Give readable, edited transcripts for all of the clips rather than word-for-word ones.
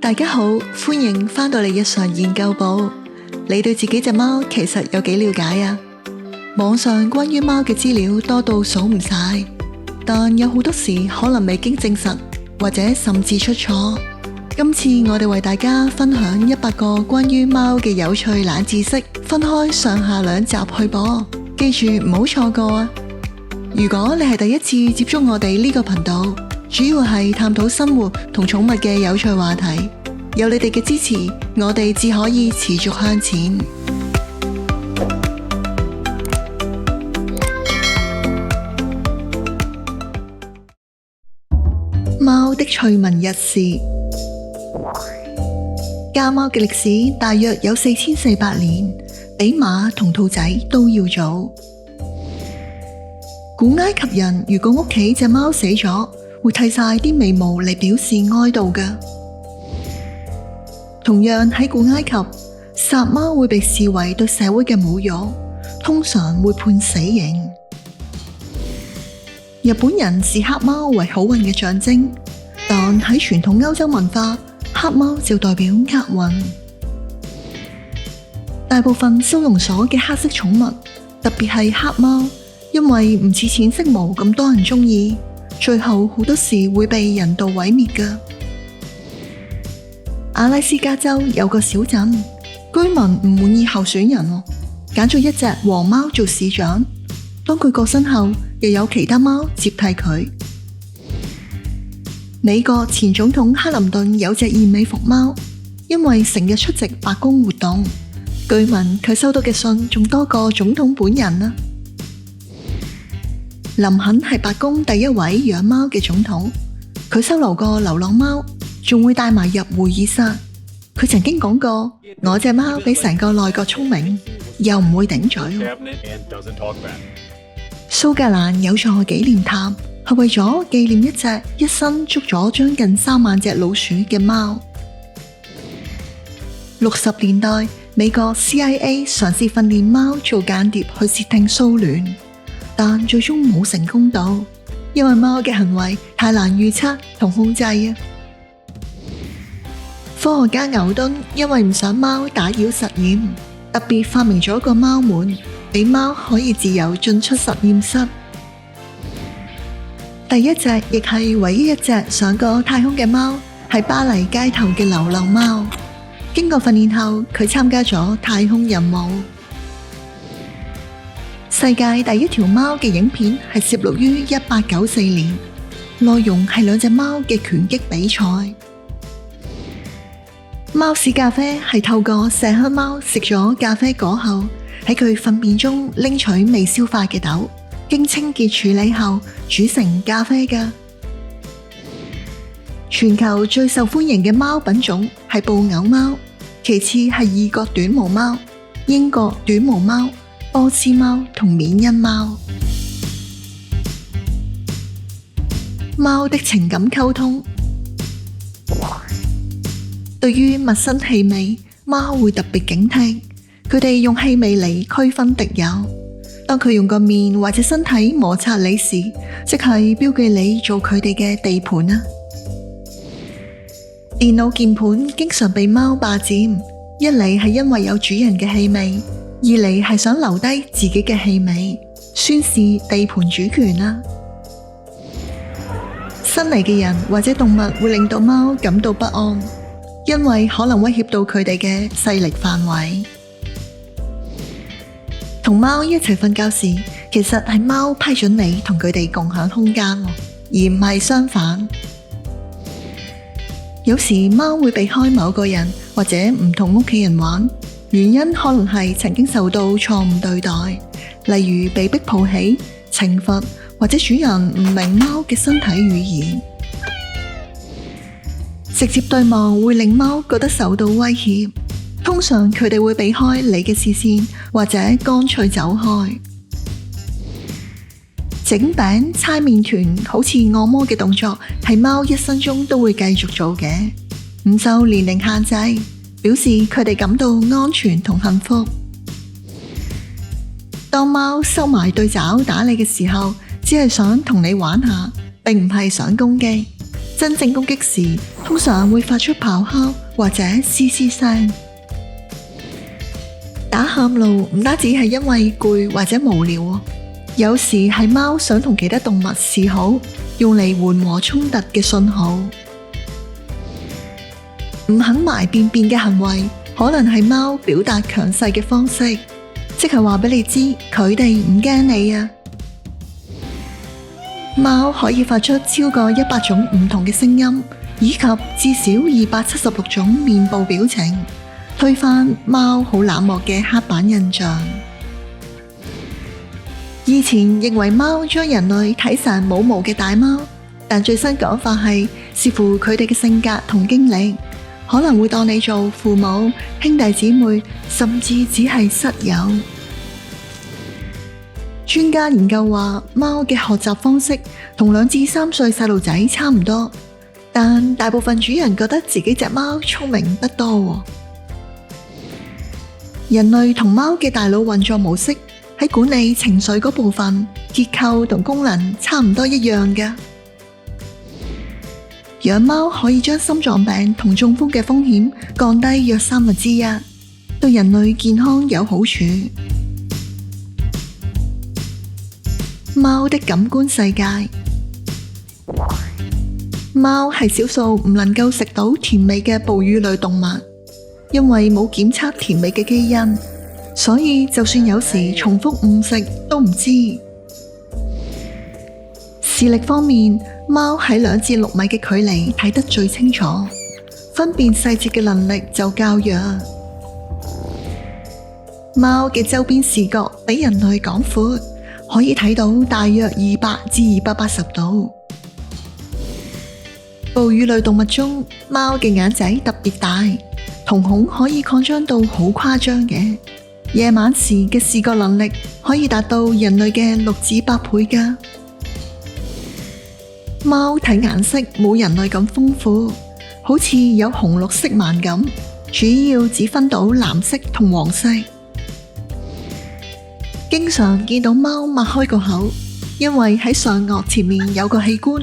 大家好，歡迎返到嚟日常研究部。你對自己隻貓其實有幾了解啊？網上關於貓嘅資料多到數唔晒，但有好多時可能未經證實，或者甚至出錯。今次我哋為大家分享100個關於貓嘅有趣冷知識，分開上下2集去播，記住唔好錯過啊！如果你係第一次接觸我哋呢個頻道，主要係探討生活同寵物嘅有趣話題，有你哋嘅支持，我哋至可以持續向前。貓的趣聞軼事。家貓嘅歷史大約有4400年，比馬同兔仔都要早。古埃及人如果屋企隻貓死咗，會剃晒啲眉毛嚟表示哀悼嘅。同樣喺古埃及，殺貓會被視為對社會嘅侮辱，通常會判死刑。日本人視黑貓為好運嘅象徵，但喺傳統歐洲文化，黑貓就代表厄運。大部分收容所嘅黑色寵物，特別係黑貓，因為唔似淺色毛咁多人中意，最後好多時會被人道毀滅㗎。阿拉斯加州有個小鎮，居民唔滿意候選人，揀咗一隻黃貓做市長。當佢過身後，又有其他貓接替佢。美國前總統克林頓有隻燕尾服貓，因為成日出席白宮活動，據聞佢收到嘅信仲多過總統本人啦。林肯係白宮第一位養貓嘅總統，佢收留過流浪貓，仲會帶埋入會議室。佢曾經講過：我隻貓比成個內閣聰明，又唔會頂嘴。蘇格蘭有座紀念塔，係為咗紀念一隻一生捉咗將近3萬隻老鼠嘅貓。60年代，美國 CIA 嘗試訓練貓做間諜去竊聽騷亂，但最終冇成功到，因為貓嘅行為太難預測同控制啊。科學家牛頓因為唔想貓打擾實驗，特別發明咗個貓門，俾貓可以自由進出實驗室。第一隻亦係唯一一隻上過太空嘅貓，係巴黎街頭嘅流浪貓。經過訓練後，佢參加咗太空任務。世界第一條貓嘅影片係攝錄於1894年，內容係2隻貓嘅拳擊比賽。貓屎咖啡係透過麝香貓食咗咖啡果後，喺佢糞便中拎取未消化嘅豆，經清潔處理後煮成咖啡㗎。全球最受歡迎嘅貓品種係布偶貓，其次係異國短毛貓、英國短毛貓、波斯貓同緬因貓。貓的情感溝通。對於陌生氣味，貓會特別警惕，佢哋用氣味嚟區分敵友。當佢用個面或者身體摩擦你時，即係標記你做佢哋嘅地盤啊。電腦鍵盤經常被貓霸佔，一嚟係因為有主人嘅氣味，二嚟係想留低自己嘅氣味，宣示地盤主權啊。新嚟嘅人或者動物會令到貓感到不安，因為可能威脅到佢哋嘅勢力範圍。同貓一齊瞓覺時，其實係貓批准你同佢哋共享空間，而唔係相反。有時貓會避開某個人或者唔同屋企人玩，原因可能係曾經受到錯誤對待，例如被逼抱起、懲罰，或者主人唔明貓嘅身體語言。直接對望會令貓覺得受到威脅，通常佢哋會避開你嘅視線，或者乾脆走開。整餅、搓麵團好似按摩嘅動作，係貓一生中都會繼續做嘅，唔受年齡限制，表示佢哋感到安全同幸福。當貓收埋對爪打你嘅時候，只係想同你玩下，並唔係想攻擊。真正攻擊時，通常會發出咆哮或者嘶嘶聲。打喊路唔單止係因為攰或者無聊，有時係貓想同其他動物示好，用嚟緩和衝突嘅信號。唔肯埋便便嘅行為，可能係貓表達強勢嘅方式，即係話俾你知佢哋唔驚你啊。貓可以發出超過100種唔同嘅聲音，以及至少276種面部表情，推翻貓好冷漠嘅刻板印象。以前認為貓將人類睇成冇毛嘅大貓，但最新講法係視乎佢哋嘅性格同經歷，可能會當你做父母、兄弟姊妹，甚至只係室友。專家研究話，貓嘅學習方式同2至3歲細路仔差唔多，但大部分主人覺得自己隻貓聰明得多。人類同貓嘅大腦運作模式喺管理情緒嗰部分，結構同功能差唔多一樣嘅。養貓可以將心臟病同中風嘅風險降低約1/3，對人類健康有好處。貓的感官世界。貓係少數唔能夠食到甜味嘅哺乳類動物，因為冇檢測甜味嘅基因，所以就算有時重複誤食都唔知。視力方面，貓喺2至6米嘅距離睇得最清楚，分辨細節嘅能力就較弱。貓嘅周邊視覺比人類廣闊，可以睇到大約200至280度。哺乳類動物中，貓嘅眼仔特別大，瞳孔可以擴張到好誇張嘅。夜晚時嘅視覺能力可以達到人類嘅6至8倍㗎。貓睇顏色冇人類咁豐富，好似有紅綠色盲咁，主要只分到藍色同黃色。經常見到貓擘開個口，因為喺上顎前面有個器官，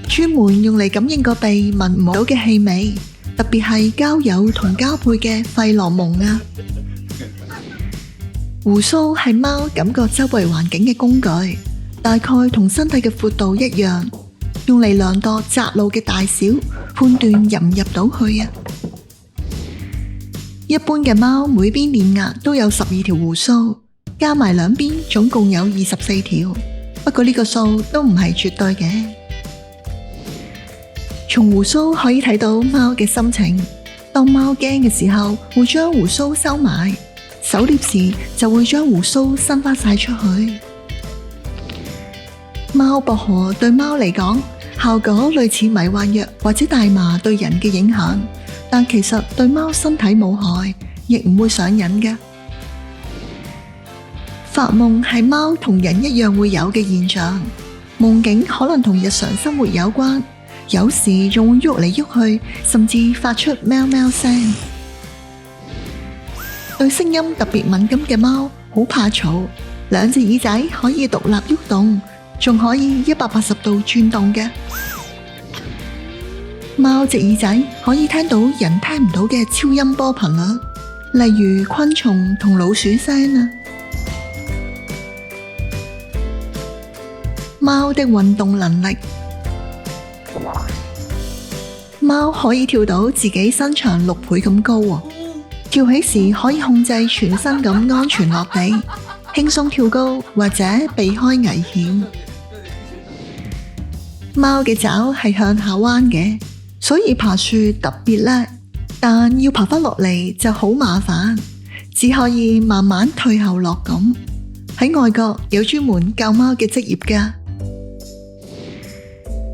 專門用嚟感應個鼻聞唔到嘅氣味，特別係交友同交配嘅費洛蒙啊。鬍鬚係貓感覺周圍環境嘅工具，大概同身體嘅闊度一樣，用嚟量度窄路嘅大小，判斷入唔入到去啊。一般嘅貓每邊臉額都有12條鬍鬚，加埋兩邊總共有24條，不過呢個數都唔係絕對嘅。從鬍鬚可以睇到貓嘅心情，當貓驚嘅時候會將鬍鬚收埋，狩獵時就會將鬍鬚伸返晒出去。貓薄荷對貓嚟講，效果類似迷幻藥或者大麻對人嘅影響，但其實對貓身體冇害，亦唔會上癮嘅。發夢係貓同人一樣會有嘅現象，夢境可能同日常生活有關，有時仲會喐嚟喐去，甚至發出喵喵聲。對聲音特別敏感嘅貓好怕嘈，2隻耳仔可以獨立喐動，仲可以180度轉動嘅。貓隻耳仔可以聽到人聽唔到嘅超音波頻率，例如昆蟲同老鼠聲啊。貓的運動能力。貓可以跳到自己身長6倍咁高喎，跳起時可以控制全身咁安全落地，輕鬆跳高或者避開危險。貓嘅爪係向下彎嘅，所以爬樹特別叻，但要爬返落嚟就好麻煩，只可以慢慢退後落咁。喺外國有專門教貓嘅職業㗎。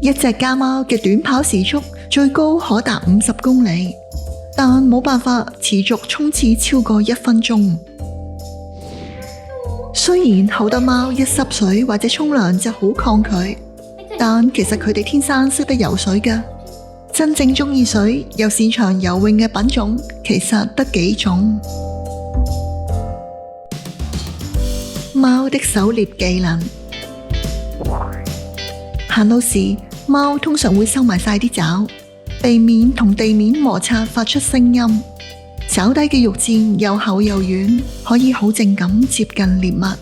一隻家貓嘅短跑時速最高可達50公里，但冇辦法持續衝刺超過1分鐘。雖然好多貓一濕水或者沖涼就好抗拒，但其實佢哋天生識得游水㗎。真正鍾意水又擅長游泳嘅品種，其實得幾種。貓的狩獵技能。行路時，貓通常會收埋晒啲爪，避免同地面摩擦發出聲音。爪底嘅肉墊又厚又軟，可以好靜咁接近獵物。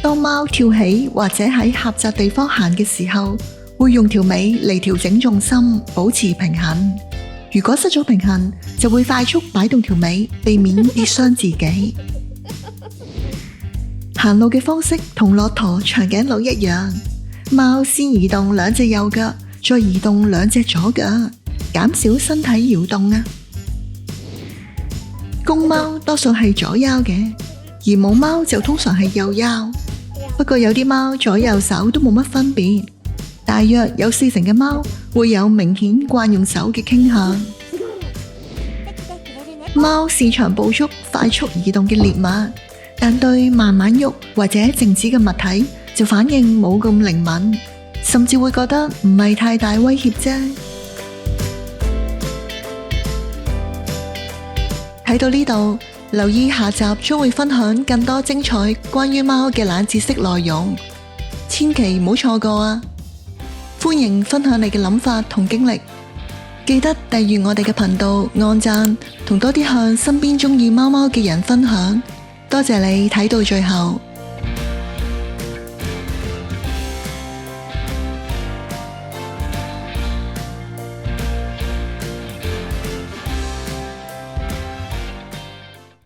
當貓跳起或者喺狹窄地方行嘅時候，會用條尾嚟調整重心，保持平衡。如果失咗平衡，就會快速擺動條尾，避免跌傷自己。行路嘅方式同駱駝長頸鹿一樣，貓先移動兩隻右腳，再移動兩隻左腳，減少身體搖動啊。公貓多數係左腰嘅，而母貓就通常係右腰。不過有啲貓左右手都冇乜分別，大約有40%嘅貓會有明顯慣用手嘅傾向。貓擅長捕捉快速移動嘅獵物，但對慢慢喐或者靜止嘅物體就反應冇咁靈敏，甚至會覺得唔係太大威脅啫。睇到呢度，留意下集將會分享更多精彩關於貓嘅冷知識內容，千祈唔好錯過啊！歡迎分享你嘅諗法同經歷，記得訂閱我哋嘅頻道，按讚同多啲向身邊鍾意貓貓嘅人分享。多謝你睇到最後。